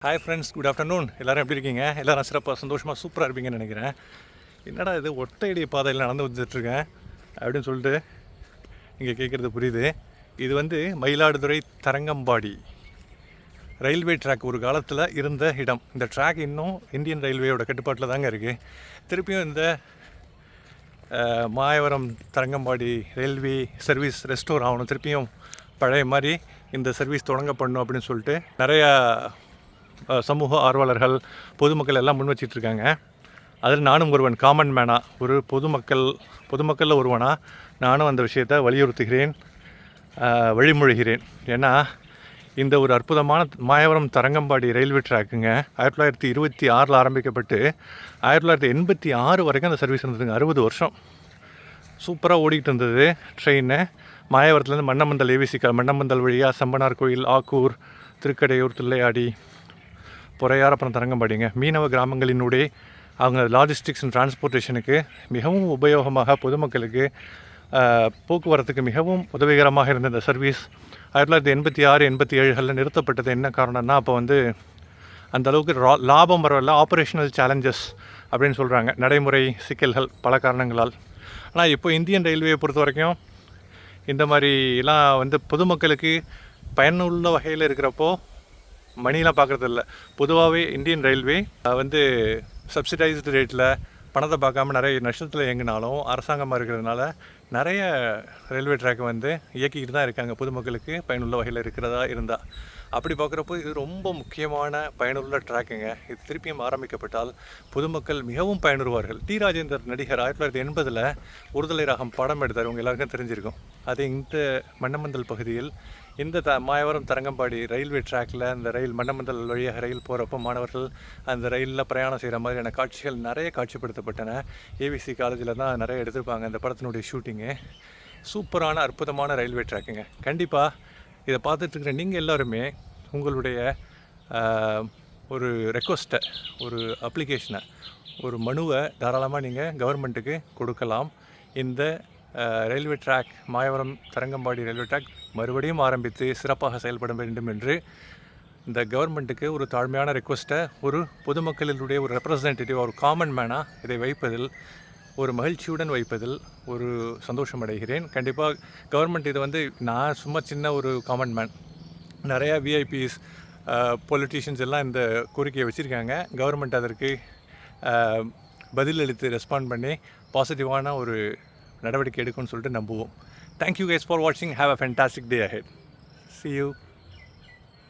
Hi friends, good afternoon. எல்லோரும் எப்படி இருக்கீங்க? எல்லோரும் சிறப்பாக சந்தோஷமாக சூப்பராக இருப்பீங்கன்னு நினைக்கிறேன். என்னடா இது ஒற்றையடி பாதையில் நடந்து வந்துட்டுருக்கேன் அப்படின்னு சொல்லிட்டு நீங்கள் கேட்குறது புரியுது. இது வந்து மயிலாடுதுறை தரங்கம்பாடி ரயில்வே ட்ராக் ஒரு காலத்தில் இருந்த இடம். இந்த ட்ராக் இன்னும் இந்தியன் ரயில்வேயோட கட்டுப்பாட்டில் தாங்க இருக்குது. திருப்பியும் இந்த Mayavaram Tharangambadi railway service restore ஆகணும், திருப்பியும் பழைய மாதிரி இந்த சர்வீஸ் தொடங்கப்படணும் அப்படின்னு சொல்லிட்டு நிறையா சமூக ஆர்வலர்கள் பொதுமக்கள் எல்லாம் முன் வச்சிட்ருக்காங்க. அதில் நானும் ஒருவன், காமன் மேனாக, ஒரு பொதுமக்களில் ஒருவனாக நானும் அந்த விஷயத்தை வலியுறுத்துகிறேன், வழிமொழிகிறேன். ஏன்னா இந்த ஒரு அற்புதமான மாயவரம் தரங்கம்பாடி ரயில்வே ட்ராக்குங்க 1926 ஆரம்பிக்கப்பட்டு 1986 வரைக்கும் அந்த சர்வீஸ் இருந்ததுங்க. 60 வருஷம் சூப்பராக ஓடிக்கிட்டு இருந்தது ட்ரெயின். மாயவரத்துலேருந்து மன்னமந்தல் ஏவிசிக்கா, மன்னமந்தல் வழியாக செம்பனார் கோயில், ஆக்கூர், திருக்கடையூர், தில்லையாடி, பொறையார், அப்புறம் தரங்கம்பாடிங்க. மீனவ கிராமங்களினுடைய அவங்க லாஜிஸ்டிக்ஸ் அண்ட் டிரான்ஸ்போர்ட்டேஷனுக்கு மிகவும் உபயோகமாக, பொதுமக்களுக்கு போக்குவரத்துக்கு மிகவும் உதவிகரமாக இருந்த இந்த சர்வீஸ் 1986, 87 நிறுத்தப்பட்டது. என்ன காரணம்னா, அப்போ வந்து அந்தளவுக்கு லாபம் வரவில்லை, ஆப்ரேஷனல் சேலஞ்சஸ் அப்படின்னு சொல்கிறாங்க, நடைமுறை சிக்கல்கள் பல காரணங்களால். ஆனால் இப்போ இந்தியன் ரயில்வேயை பொறுத்த வரைக்கும் இந்த மாதிரிலாம் வந்து பொதுமக்களுக்கு பயனுள்ள வகையில் இருக்கிறப்போ மணிலாம் பார்க்குறதில்ல. பொதுவாகவே இந்தியன் ரயில்வே வந்து சப்சிடைஸ்டு ரேட்டில் பணத்தை பார்க்காம நிறைய நஷ்டத்தில் இயங்கினாலும் அரசாங்கமாக இருக்கிறதுனால நிறைய ரயில்வே ட்ராக் வந்து இயக்கிக்கிட்டு தான் இருக்காங்க, பொதுமக்களுக்கு பயனுள்ள வகையில் இருக்கிறதா இருந்தால். அப்படி பார்க்குறப்போ இது ரொம்ப முக்கியமான பயனுள்ள ட்ராக்குங்க. இது திருப்பியும் ஆரம்பிக்கப்பட்டால் பொதுமக்கள் மிகவும் பயனுறுவார்கள். டி. ராஜேந்தர் நடிகர் 1980 ஒருதலை ராகம் படம் எடுத்தார், உங்கள் எல்லாருக்கும் தெரிஞ்சிருக்கும். அது இந்த மன்னமந்தல் பகுதியில் இந்த மாயவரம் தரங்கம்பாடி ரயில்வே ட்ராக்கில் அந்த ரயில் மன்னமந்தல் வழியாக ரயில் போகிறப்போ மாணவர்கள் அந்த ரயிலில் பிரயாணம் செய்கிற மாதிரியான காட்சிகள் நிறைய காட்சிப்படுத்தப்பட்டன. ஏவிசி காலேஜில் தான் நிறைய எடுத்திருப்பாங்க அந்த படத்தினுடைய ஷூட்டிங்கு. சூப்பரான அற்புதமான ரயில்வே ட்ராக்குங்க. கண்டிப்பாக இதை பார்த்துட்ருக்கிற நீங்கள் எல்லாருமே உங்களுடைய ஒரு ரெக்வஸ்ட்டை, ஒரு அப்ளிகேஷனை, ஒரு மனுவை தாராளமாக நீங்கள் கவர்மெண்ட்டுக்கு கொடுக்கலாம். இந்த railway track, Mayavaram Tharangambadi railway track மறுபடியும் ஆரம்பித்து சிறப்பாக செயல்பட வேண்டும் என்று இந்த கவர்மெண்ட்டுக்கு ஒரு தாழ்மையான ரெக்வஸ்ட்டை ஒரு பொதுமக்களினுடைய ஒரு ரெப்ரசன்டேட்டிவ், ஒரு காமன் மேனாக இதை வைப்பதில், ஒரு மகிழ்ச்சியுடன் வைப்பதில் ஒரு சந்தோஷம் அடைகிறேன். கண்டிப்பாக கவர்மெண்ட் இது வந்து, நான் சும்மா சின்ன ஒரு காமன் மேன், நிறையா விஐபிஸ், பொலிட்டீஷியன்ஸ் எல்லாம் இந்த கோரிக்கையை வச்சுருக்காங்க. கவர்மெண்ட் அதற்கு பதிலளித்து ரெஸ்பாண்ட் பண்ணி பாசிட்டிவான ஒரு நடவடிக்கை எடுக்கும்னு சொல்லிட்டு நம்புவோம். தேங்க்யூ கைஸ் ஃபார் வாட்சிங். Have a fantastic day ahead. See you.